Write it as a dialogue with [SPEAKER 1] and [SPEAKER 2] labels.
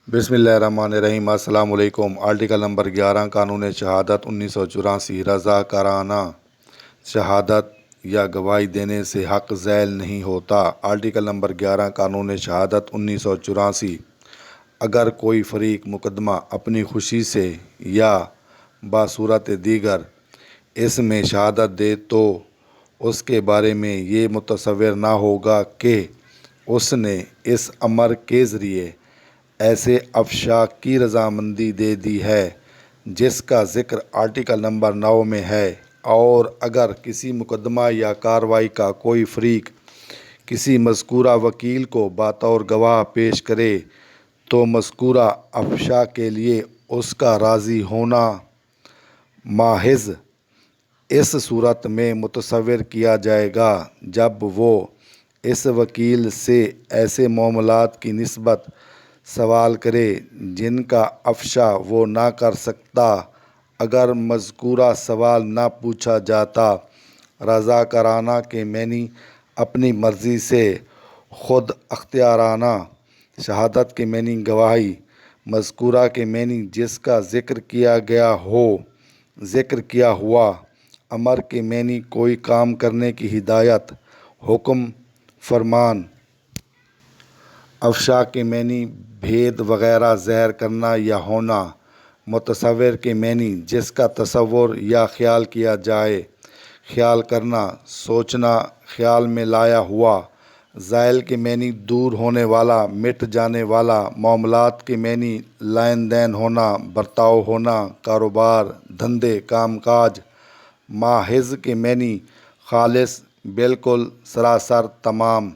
[SPEAKER 1] بسم اللہ الرحمن الرحیم۔ السلام علیکم۔ آرٹیکل نمبر 11 قانون شہادت 1984۔ رضاکارانہ شہادت یا گواہی دینے سے حق ذیل نہیں ہوتا۔ آرٹیکل نمبر 11 قانون شہادت 1984۔ اگر کوئی فریق مقدمہ اپنی خوشی سے یا بصورت دیگر اس میں شہادت دے تو اس کے بارے میں یہ متصور نہ ہوگا کہ اس نے اس امر کے ذریعے ایسے افشا کی رضامندی دے دی ہے جس کا ذکر آرٹیکل نمبر 9 میں ہے، اور اگر کسی مقدمہ یا کارروائی کا کوئی فریق کسی مذکورہ وکیل کو بطور گواہ پیش کرے تو مذکورہ افشا کے لیے اس کا راضی ہونا محض اس صورت میں متصور کیا جائے گا جب وہ اس وکیل سے ایسے معاملات کی نسبت سوال کرے جن کا افشا وہ نہ کر سکتا۔ اگر مذکورہ سوال نہ پوچھا جاتا، رضاکارانہ کے معنی اپنی مرضی سے خود اختیارانہ، شہادت کے معنی گواہی، مذکورہ کے معنی جس کا ذکر کیا گیا ہو، ذکر کیا ہوا، امر کے معنی کوئی کام کرنے کی ہدایت، حکم، فرمان، افشا کے معنی بھید وغیرہ ظاہر کرنا یا ہونا، متصور کے معنی جس کا تصور یا خیال کیا جائے، خیال کرنا، سوچنا، خیال میں لایا ہوا، زائل کے معنی دور ہونے والا، مٹ جانے والا، معاملات کے معنی لین دین ہونا، برتاؤ ہونا، کاروبار، دھندے، کام کاج، محض کے معنی خالص، بالکل، سراسر، تمام۔